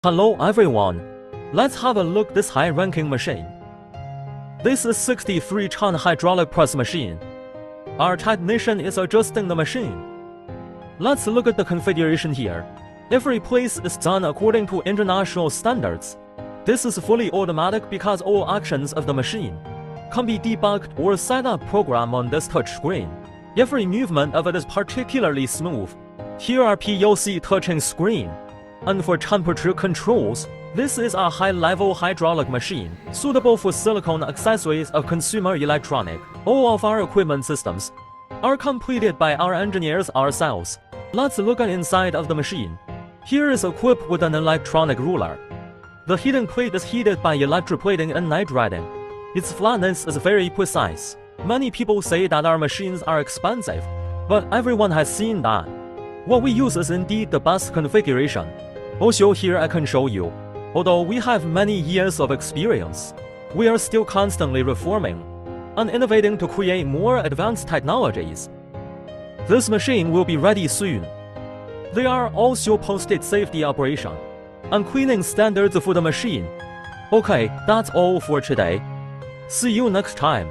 Hello everyone, let's have a look at this high-ranking machine. This is 63-ton hydraulic press machine. Our technician is adjusting the machine. Let's look at the configuration here. Every place is done according to international standards. This is fully automatic because all actions of the machine can be debugged or set up program on this touch screen. Every movement of it is particularly smooth. Here are PLC touching screen. And for temperature controls, this is a high-level hydraulic machine, suitable for silicone accessories of consumer electronic. All of our equipment systems are completed by our engineers ourselves. Let's look at inside of the machine. Here is equipped with an electronic ruler. The heating plate is heated by electroplating and night riding. Its flatness is very precise. Many people say that our machines are expensive, but everyone has seen that what we use is indeed the best configuration. Also here I can show you. Although we have many years of experience, we are still constantly reforming and innovating to create more advanced technologies. This machine will be ready soon. There are also posted safety operation and cleaning standards for the machine. Okay, that's all for today. See you next time.